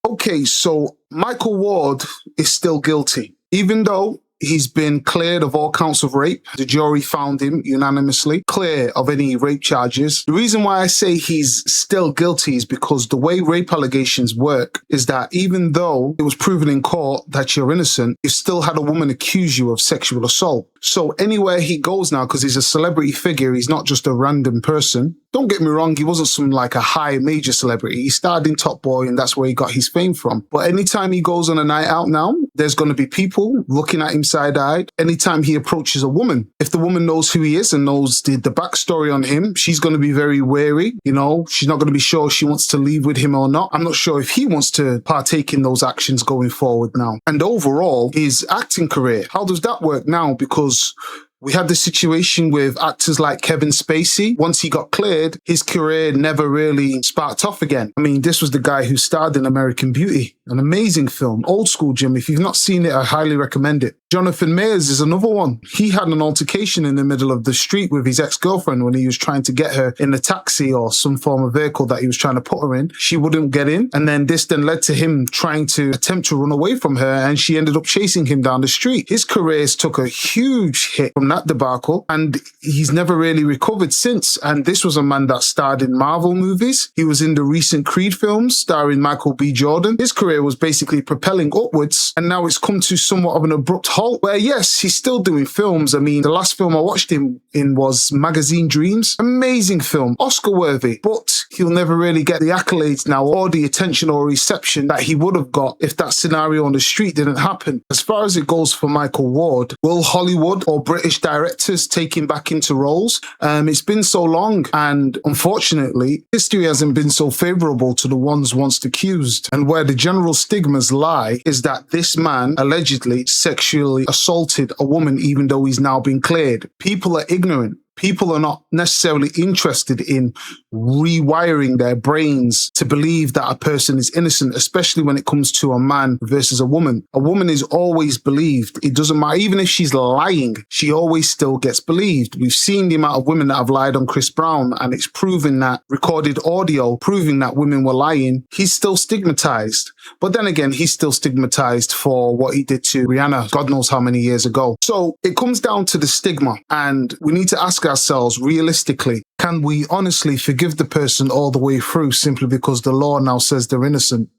Okay, so Michael Ward is still guilty. Even though he's been cleared of all counts of rape, the jury found him unanimously clear of any rape charges. The reason why I say he's still guilty is because the way rape allegations work is that even though it was proven in court that you're innocent, you still had a woman accuse you of sexual assault. So anywhere he goes now, because he's a celebrity figure, he's not just a random person. Don't get me wrong, he wasn't some like a high major celebrity. He starred in Top Boy and that's where he got his fame from. But anytime he goes on a night out now, there's going to be people looking at him side-eyed. Anytime he approaches a woman, if the woman knows who he is and knows the backstory on him, she's going to be very wary. You know, she's not going to be sure if she wants to leave with him or not. I'm not sure if he wants to partake in those actions going forward now. And overall, his acting career, how does that work now? Because we had the situation with actors like Kevin Spacey. Once he got cleared, his career never really sparked off again. I mean, this was the guy who starred in American Beauty, an amazing film, old school, Jim. If you've not seen it, I highly recommend it. Jonathan Majors is another one. He had an altercation in the middle of the street with his ex-girlfriend when he was trying to get her in a taxi or some form of vehicle that he was trying to put her in. She wouldn't get in. And then this then led to him trying to attempt to run away from her, and she ended up chasing him down the street. His career took a huge hit from that debacle, and he's never really recovered since. And this was a man that starred in Marvel movies. He was in the recent Creed films starring Michael B. Jordan. His career was basically propelling upwards, and now it's come to somewhat of an abrupt halt where, yes, he's still doing films. I mean, the last film I watched him in was Magazine Dreams. Amazing film, Oscar worthy, but he'll never really get the accolades now or the attention or reception that he would have got if that scenario on the street didn't happen. As far as it goes for Michael Ward, will Hollywood or British directors take him back into roles? It's been so long, and unfortunately, history hasn't been so favorable to the ones once accused. And where the general stigmas lie is that this man allegedly sexually assaulted a woman even though he's now been cleared. People are ignorant. People are not necessarily interested in rewiring their brains to believe that a person is innocent, especially when it comes to a man versus a woman. A woman is always believed. It doesn't matter. Even if she's lying, she always still gets believed. We've seen the amount of women that have lied on Chris Brown, and it's proven that recorded audio proving that women were lying. He's still stigmatized. But then again, he's still stigmatized for what he did to Rihanna, God knows how many years ago. So it comes down to the stigma, and we need to ask ourselves realistically, can we honestly forgive the person all the way through simply because the law now says they're innocent?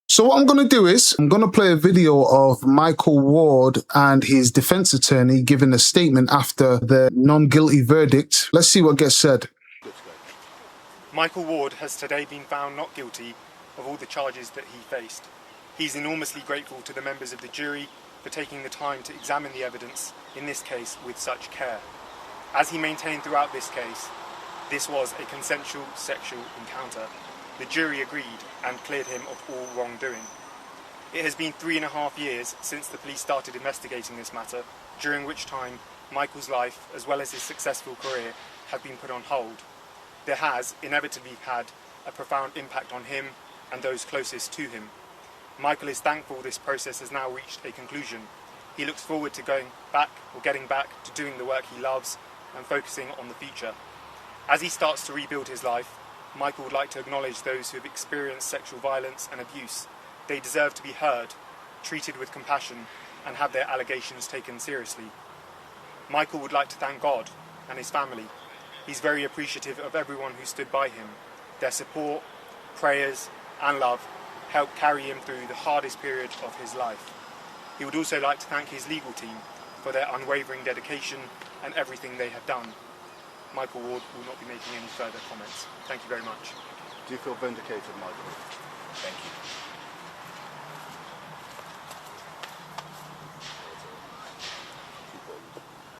So what I'm going to do is I'm going to play a video of Michael Ward and his defense attorney giving a statement after the non-guilty verdict. Let's see what gets said. Michael Ward has today been found not guilty of all the charges that he faced. He's enormously grateful to the members of the jury for taking the time to examine the evidence in this case with such care. As he maintained throughout this case, this was a consensual sexual encounter. The jury agreed and cleared him of all wrongdoing. It has been 3.5 years since the police started investigating this matter, during which time Michael's life, as well as his successful career, have been put on hold. There has inevitably had a profound impact on him and those closest to him. Michael is thankful this process has now reached a conclusion. He looks forward to getting back to doing the work he loves and focusing on the future. As he starts to rebuild his life, Michael would like to acknowledge those who have experienced sexual violence and abuse. They deserve to be heard, treated with compassion, and have their allegations taken seriously. Michael would like to thank God and his family. He's very appreciative of everyone who stood by him. Their support, prayers, and love helped carry him through the hardest period of his life. He would also like to thank his legal team for their unwavering dedication and everything they have done. Michael Ward will not be making any further comments. Thank you very much. Do you feel vindicated, Michael? Thank you.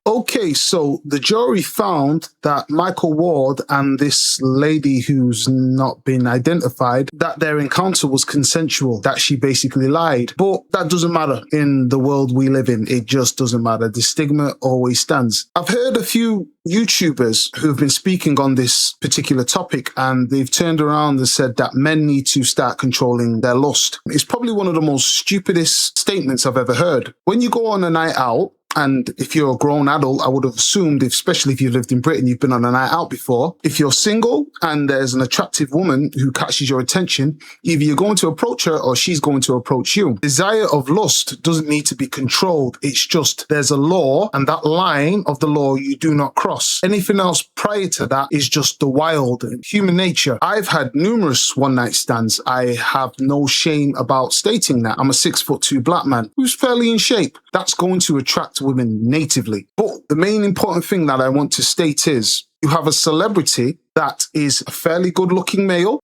Okay, so the jury found that Michael Ward and this lady who's not been identified, that their encounter was consensual, that she basically lied. But that doesn't matter in the world we live in. It just doesn't matter. The stigma always stands. I've heard a few YouTubers who've been speaking on this particular topic, and they've turned around and said that men need to start controlling their lust. It's probably one of the most stupidest statements I've ever heard. When you go on a night out, And if you're a grown adult, I would have assumed, especially if you've lived in Britain, you've been on a night out before. If you're single and there's an attractive woman who catches your attention, either you're going to approach her or she's going to approach you. Desire of lust doesn't need to be controlled. It's just there's a law, and that line of the law you do not cross. Anything else prior to that is just the wild human nature. I've had numerous one-night stands. I have no shame about stating that. I'm a 6'2" black man who's fairly in shape. That's going to attract women natively. But the main important thing that I want to state is you have a celebrity that is a fairly good-looking male,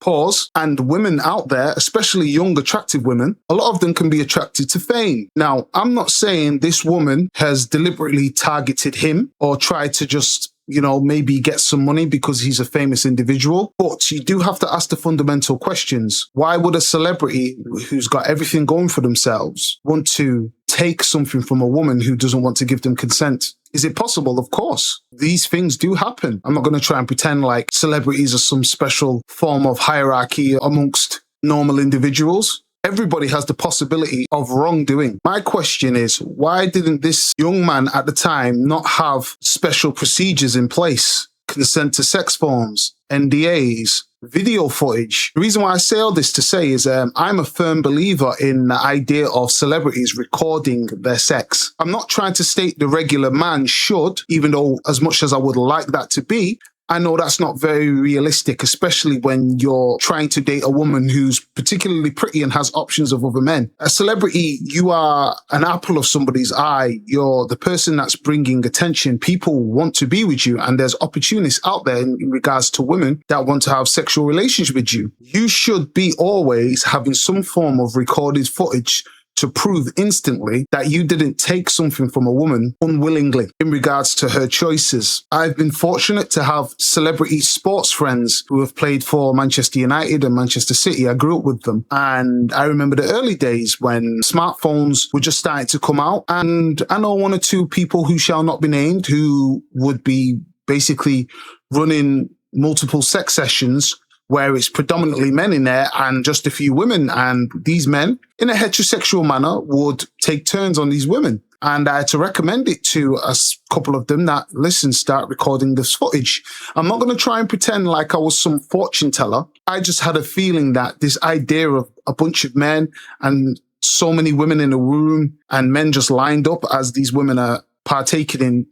and women out there, especially young, attractive women, a lot of them can be attracted to fame. Now, I'm not saying this woman has deliberately targeted him or tried to just maybe get some money because he's a famous individual. But you do have to ask the fundamental questions. Why would a celebrity who's got everything going for themselves want to take something from a woman who doesn't want to give them consent? Is it possible? Of course. These things do happen. I'm not going to try and pretend like celebrities are some special form of hierarchy amongst normal individuals. Everybody has the possibility of wrongdoing. My question is, why didn't this young man at the time not have special procedures in place? Consent to sex forms, NDAs, video footage. The reason why I say all this to say is I'm a firm believer in the idea of celebrities recording their sex. I'm not trying to state the regular man should, even though as much as I would like that to be, I know that's not very realistic, especially when you're trying to date a woman who's particularly pretty and has options of other men. A celebrity, you are an apple of somebody's eye. You're the person that's bringing attention. People want to be with you, and there's opportunists out there in regards to women that want to have sexual relations with you. You should be always having some form of recorded footage to prove instantly that you didn't take something from a woman unwillingly in regards to her choices. I've been fortunate to have celebrity sports friends who have played for Manchester United and Manchester City. I grew up with them. And I remember the early days when smartphones were just starting to come out. And I know one or two people who shall not be named who would be basically running multiple sex sessions where it's predominantly men in there and just a few women. And these men, in a heterosexual manner, would take turns on these women. And I had to recommend it to a couple of them that, listen, start recording this footage. I'm not going to try and pretend like I was some fortune teller. I just had a feeling that this idea of a bunch of men and so many women in a room and men just lined up as these women are partaking in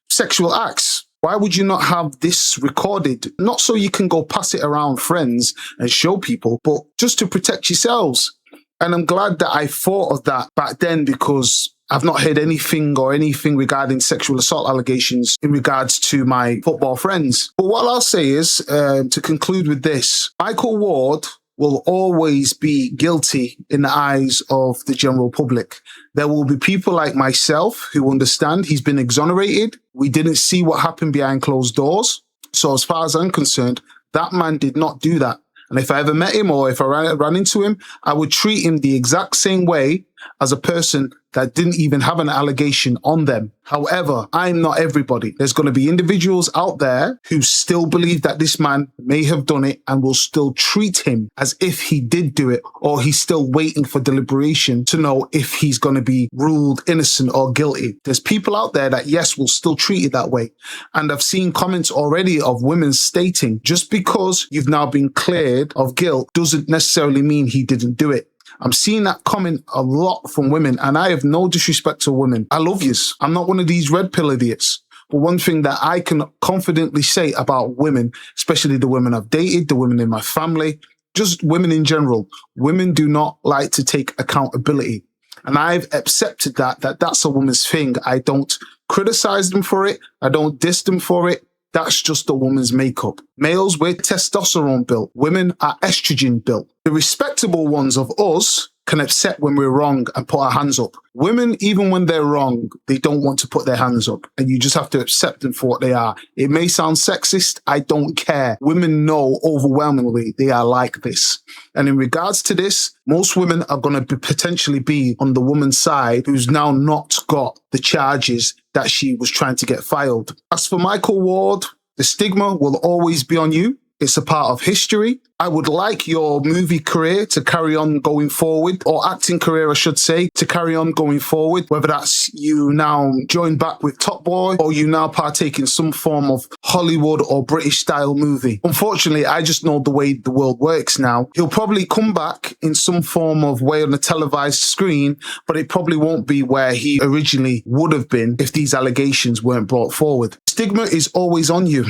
sexual acts. Why would you not have this recorded? Not so you can go pass it around friends and show people, but just to protect yourselves. And I'm glad that I thought of that back then, because I've not heard anything regarding sexual assault allegations in regards to my football friends. But what I'll say is, to conclude with this, Michael Ward will always be guilty in the eyes of the general public. There will be people like myself who understand he's been exonerated. We didn't see what happened behind closed doors. So as far as I'm concerned, that man did not do that. And if I ever met him or if I ran into him, I would treat him the exact same way as a person that didn't even have an allegation on them. However, I'm not everybody. There's going to be individuals out there who still believe that this man may have done it and will still treat him as if he did do it, or he's still waiting for deliberation to know if he's going to be ruled innocent or guilty. There's people out there that, yes, will still treat it that way. And I've seen comments already of women stating, just because you've now been cleared of guilt doesn't necessarily mean he didn't do it. I'm seeing that comment a lot from women, and I have no disrespect to women. I love yous. I'm not one of these red pill idiots. But one thing that I can confidently say about women, especially the women I've dated, the women in my family, just women in general, women do not like to take accountability. And I've accepted that's a woman's thing. I don't criticize them for it. I don't diss them for it. That's just a woman's makeup. Males, we're testosterone built. Women are estrogen built. The respectable ones of us can accept when we're wrong and put our hands up. Women, even when they're wrong, they don't want to put their hands up. And you just have to accept them for what they are. It may sound sexist. I don't care. Women know overwhelmingly they are like this. And in regards to this, most women are going to potentially be on the woman's side who's now not got the charges that she was trying to get filed. As for Michael Ward, the stigma will always be on you. It's a part of history. I would like your movie career to carry on going forward, or acting career, I should say, to carry on going forward, whether that's you now join back with Top Boy or you now partake in some form of Hollywood or British style movie. Unfortunately, I just know the way the world works now. He'll probably come back in some form of way on a televised screen, but it probably won't be where he originally would have been if these allegations weren't brought forward. Stigma is always on you.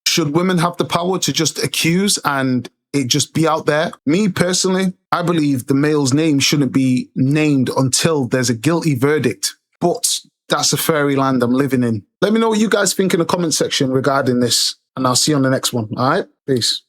Should women have the power to just accuse and it just be out there? Me personally, I believe the male's name shouldn't be named until there's a guilty verdict. But that's a fairyland I'm living in. Let me know what you guys think in the comment section regarding this, and I'll see you on the next one. All right? Peace.